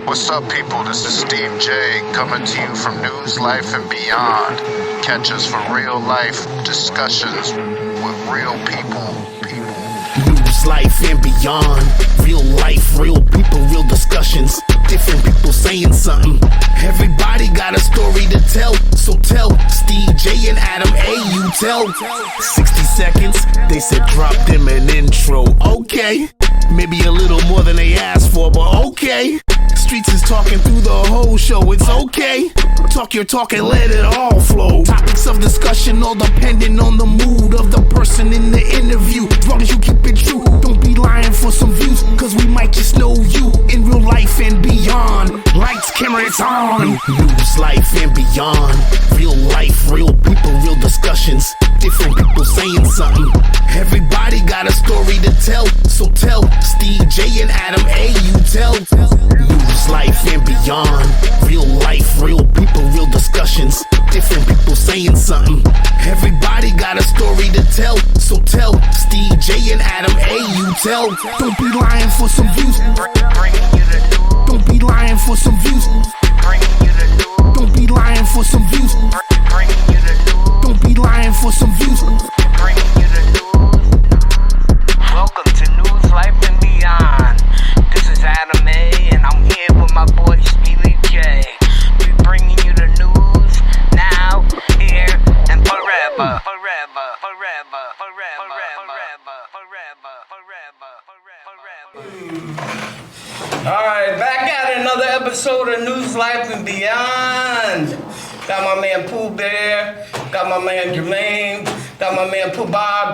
What's up, people? This is Steve J, coming to you from News, Life, and Beyond. Catch us for real life discussions with real people. News, life, and beyond. Real life, real people, real discussions. Different people saying something. Everybody got a story to tell. So tell Steve J and Adam A, you tell. 60 seconds, they said drop them an intro. Okay, maybe a little more than they asked for, but okay. Streets is talking through the whole show, it's okay. Talk your talk and let it all flow. Topics of discussion all depending on the mood of the person in the interview. As long as you keep it true, don't be lying for some views, cause we might just know you in real life and beyond. Lights, camera, it's on. News, life, and beyond. Real life, real people, real discussions. Different people saying something. Everybody got a story to tell. So tell Steve J and Adam A, you tell. News, life, and beyond. Real life, real people, real discussions. Different people saying something. Everybody got a story to tell. So tell Steve J and Adam A, you tell. Don't be lying for some views. Don't be lying for some views. Don't be lying for some views. Don't be lying for some views. Welcome to News, Life, and Beyond. This is Adam A, and I'm here with my boy Stevie J. We bringing you the news now, here, and forever. Alright, back at another episode of News, Life, and Beyond. Got my man Puhbare, got my man Jamain, got my man Puhbare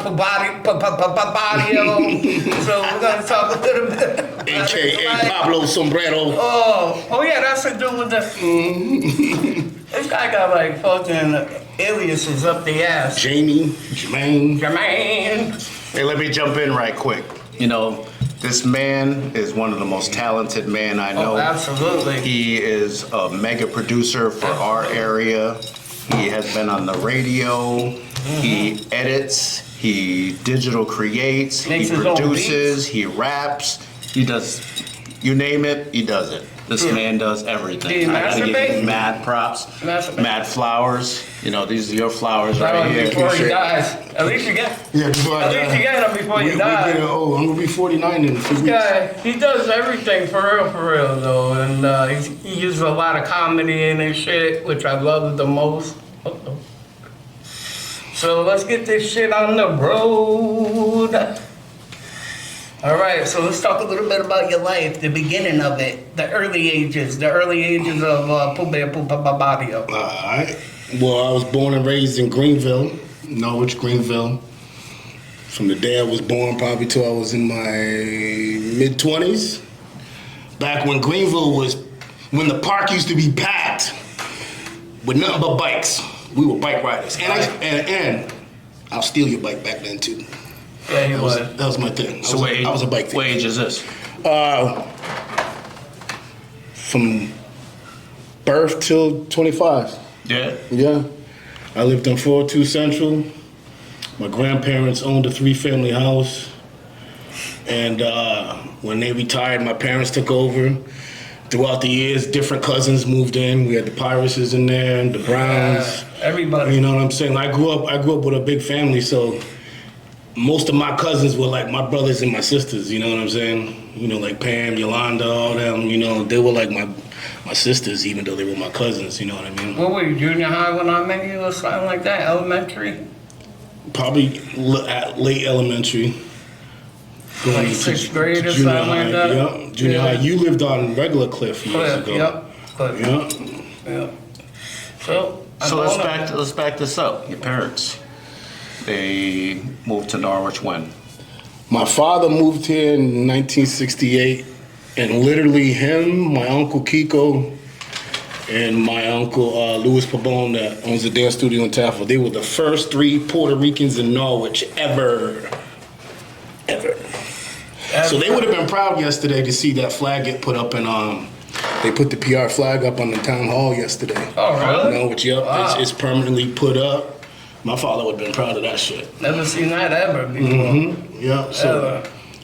Puhbarrio. So we're gonna talk a little bit about AKA Pablo Sombrero. Oh yeah, that's to do with the. This guy got like fucking aliases up the ass. Jamain. Hey, let me jump in right quick. You know, this man is one of the most talented men I know. Oh, absolutely. He is a mega producer for our area. He has been on the radio. He edits. He digital creates. Makes he his own produces. He raps. He does. You name it, he does it. This man does everything. Do you I gotta give masturbate? him mad props, mad flowers. You know, these are your flowers right here. Before he dies. At least you get. Yeah, before At least you get them before you die. I'm gonna be 49 in a few This guy, he does everything for real though, and he uses a lot of comedy in his shit, which I love the most. Uh-oh. So let's get this shit on the road. All right, so let's talk a little bit about your life, the beginning of it, the early ages of Puhbare Puhbarrio. All right. Well, I was born and raised in Greenville, Norwich, Greenville. From the day I was born, probably till I was in my mid-20s. Back when Greenville was, when the park used to be packed with nothing but bikes. We were bike riders. And I'll steal your bike back then, too. Yeah, he was. That was my thing. So I was a bike thief. What age is this? From birth till 25. Yeah. Yeah. I lived on 402 Central. My grandparents owned a 3-family house. And when they retired, my parents took over. Throughout the years, different cousins moved in. We had the Pyruses in there and the Browns. Everybody. You know what I'm saying? I grew up with a big family, so most of my cousins were like my brothers and my sisters, you know what I'm saying? You know, like Pam, Yolanda, all them, you know, they were like my sisters, even though they were my cousins, you know what I mean? What were you, junior high when I met you or something like that? Elementary? Probably at late elementary. Like 6th grade or something like that? Yeah, junior high. You lived on Regular Cliff years ago. Yep. Cliff. Yeah. So let's back this up. Your parents, they moved to Norwich when? My father moved here in 1968, and literally him, my uncle Kiko, and my uncle Louis Pabon that owns the dance studio in Taffel, they were the first 3 Puerto Ricans in Norwich ever. So they would have been proud yesterday to see that flag get put up, and they put the PR flag up on the town hall yesterday. Oh, really? Norwich, yep. Wow. It's permanently put up. My father would have been proud of that shit. Never seen that ever before. Mm-hmm. Yeah. So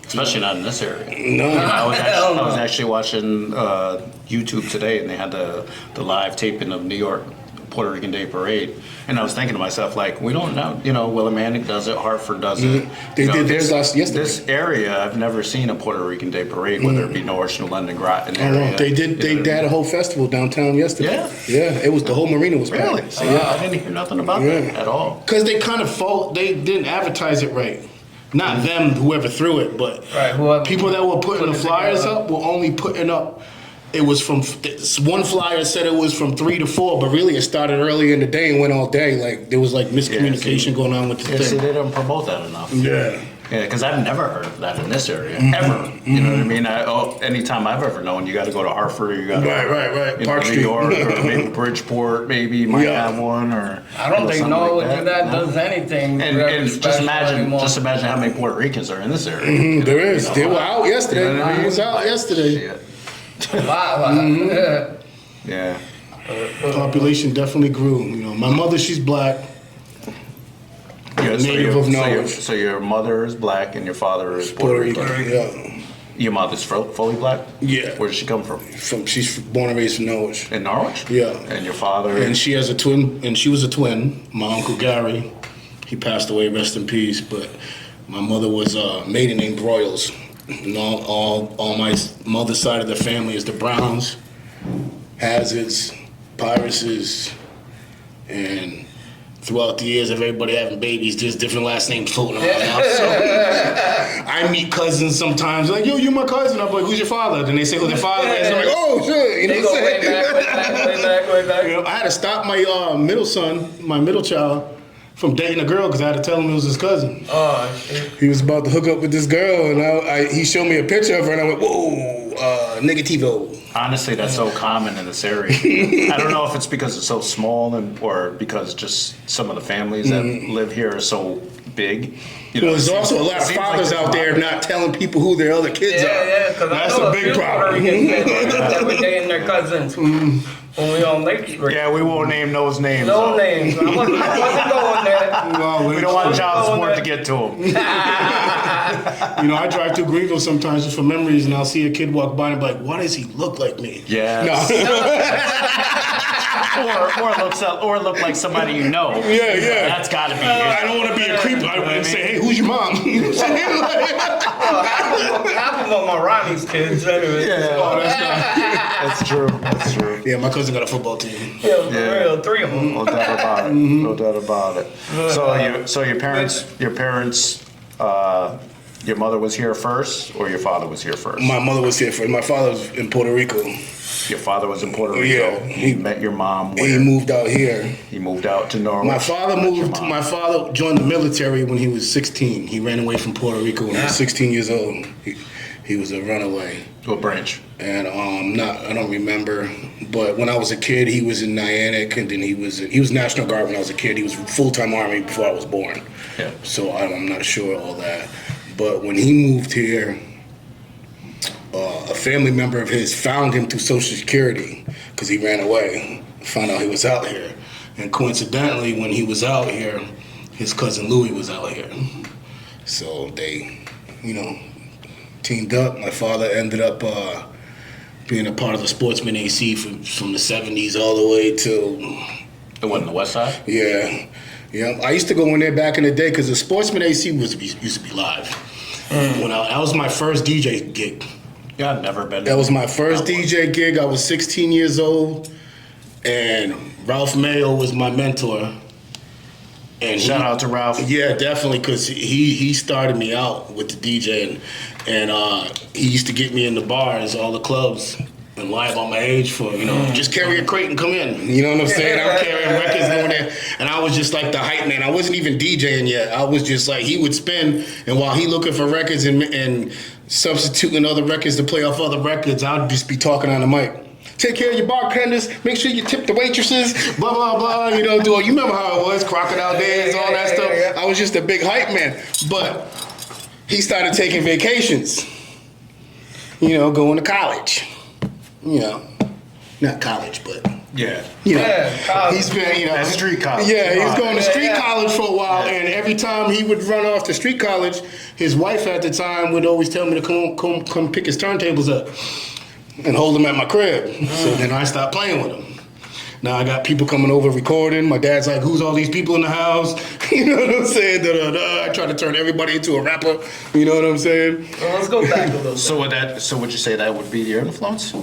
Especially not in this area. no. I was actually watching YouTube today, and they had the live taping of New York Puerto Rican Day Parade, and I was thinking to myself, like, we don't know, Willimantic does it, Hartford does it. They did theirs yesterday. This area, I've never seen a Puerto Rican Day Parade, whether it be North, New London, Groton area. They did. They had a whole festival downtown yesterday. Yeah? It was the whole marina was packed. Really? See, I didn't hear nothing about that at all. Because they kind of they didn't advertise it right. Not them, whoever threw it, but people that were putting the flyers up were only putting up. It was from one flyer said it was from 3 to 4, but really it started early in the day and went all day. Like there was like miscommunication going on with the thing. See, they didn't promote that enough. Yeah. Yeah, because I've never heard of that in this area, ever. You know what I mean? Anytime I've ever known, you got to go to Hartford, or you got to right. Park New Street. York, or maybe Bridgeport, maybe might have one, or I don't think Norwood like that does anything. And just imagine, anymore. how many Puerto Ricans are in this area. There is. They were out yesterday. You know what I mean? It was out yesterday. Shit. Wow. Yeah. Population definitely grew. My mother, she's black. Native of Norwich. So your mother is black and your father is Puerto Rican. Yeah. Your mother's fully black? Yeah. Where does she come from? She's born and raised from Norwich. In Norwich? Yeah. And your father? And she has a twin, and she was a twin. My uncle Gary, he passed away, rest in peace. But my mother was maiden name Broyles. And all my mother's side of the family is the Browns, Hazards, Pyruses, and throughout the years of everybody having babies, there's different last names floating around now. So I meet cousins sometimes, like, yo, you're my cousin. I'm like, who's your father? Then they say who their father is. I'm like, oh, shit. They go way back. I had to stop my middle child, from dating a girl because I had to tell him it was his cousin. Oh, shit. He was about to hook up with this girl, and he showed me a picture of her, and I went, whoa, negativo. Honestly, that's so common in this area. I don't know if it's because it's so small or because just some of the families that live here are so big. Well, there's also a lot of fathers out there not telling people who their other kids are. Yeah, because that's a big problem. Every day and their cousins when we on Lake Street. Yeah, we won't name those names. No names. I wasn't going there. Well, We don't want child support to get to them. I drive through Greenville sometimes just for memories, and I'll see a kid walk by and be like, why does he look like me? Yeah. or look like somebody you know. Yeah. That's got to be it. I don't want to be a creep. I wouldn't say, hey, who's your mom? Half of them are Ronnie's kids anyway. That's true. Yeah, my cousin got a football team. Yeah, for real, 3 of them. No doubt about it. No doubt about it. So your parents, your mother was here first, or your father was here first? My mother was here first. My father was in Puerto Rico. Your father was in Puerto Rico. Yeah. He met your mom where? He moved out here. He moved out to Norwich. My father joined the military when he was 16. He ran away from Puerto Rico when he was 16 years old. He was a runaway. What branch? And I don't remember, but when I was a kid, he was in Niantic, and then he was National Guard when I was a kid. He was full-time Army before I was born. Yeah. So I'm not sure all that. But when he moved here, a family member of his found him through Social Security because he ran away. Found out he was out here, and coincidentally, when he was out here, his cousin Louis was out here. So they, teamed up. My father ended up being a part of the Sportsman AC from the 70s all the way till... It wasn't the West Side? Yeah. I used to go in there back in the day because the Sportsman AC used to be live. When that was my first DJ gig. Yeah, I've never been. That was my first DJ gig. I was 16 years old, and Ralph Mayo was my mentor. And Shout out to Ralph. Yeah, definitely, because he started me out with the DJ, and he used to get me in the bars, all the clubs, and lie about my age for, just carry a crate and come in. You know what I'm saying? I'm carrying records going there, and I was just like the hype man. I wasn't even DJing yet. I was just like, he would spin, and while he looking for records and substituting other records to play off other records, I'd just be talking on the mic. Take care of your bartenders. Make sure you tip the waitresses. Blah blah blah. You remember how it was? Crocodile days, all that stuff. I was just a big hype man. But he started taking vacations. Going to college. Not college, but college. he's been That street college. Yeah, he was going to street college for a while, and every time he would run off to street college, his wife at the time would always tell me to come pick his turntables up. and hold them at my crib. So then I stopped playing with them. Now I got people coming over recording. My dad's like, who's all these people in the house? You know what I'm saying? I try to turn everybody into a rapper. You know what I'm saying? Well, let's go back a little bit. So would you say that would be your influence?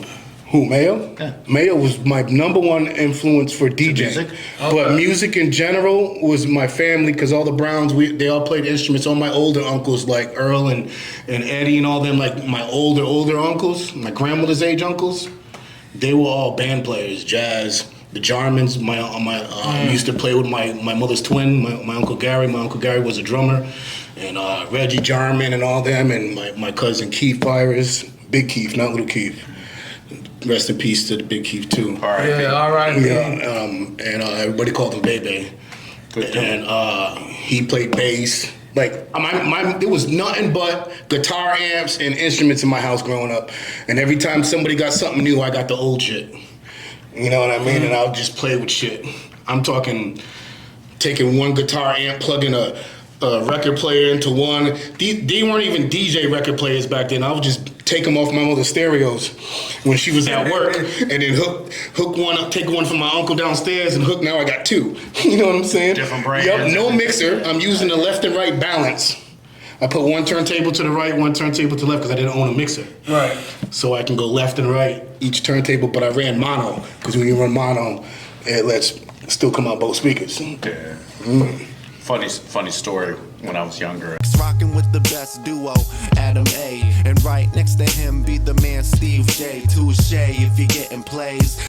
Who, Mayo? Yeah. Mayo was my number one influence for DJing. music? But music in general was my family, because all the Browns, they all played instruments. All my older uncles, like Earl and Eddie and all them, like my older uncles, my grandmother's age uncles, they were all band players, jazz. The Jarmans, used to play with my mother's twin, my Uncle Gary. My Uncle Gary was a drummer. And Reggie Jarman and all them, and my cousin Keith Byers, Big Keith, not Little Keith. Rest in peace to the Big Keith too. All right. Yeah, all right. Yeah, and everybody called him Bebe. And he played bass. Like there was nothing but guitar amps and instruments in my house growing up. And every time somebody got something new, I got the old shit. You know what I mean? And I'll just play with shit. I'm talking taking one guitar amp, plugging a record player into one. They weren't even DJ record players back then. I would just take them off my mother's stereos when she was at work, and then hook one up, take one from my uncle downstairs, and hook. Now I got two. You know what I'm saying? Different brands. Yep, no mixer. I'm using the left and right balance. I put one turntable to the right, one turntable to the left, because I didn't own a mixer. Right. So I can go left and right each turntable, but I ran mono, because when you run mono, it lets still come out both speakers. Yeah. Funny story. When I was younger, Rocking with the best duo, Adam A. And right next to him be the man Steve J. Touche if you're getting plays.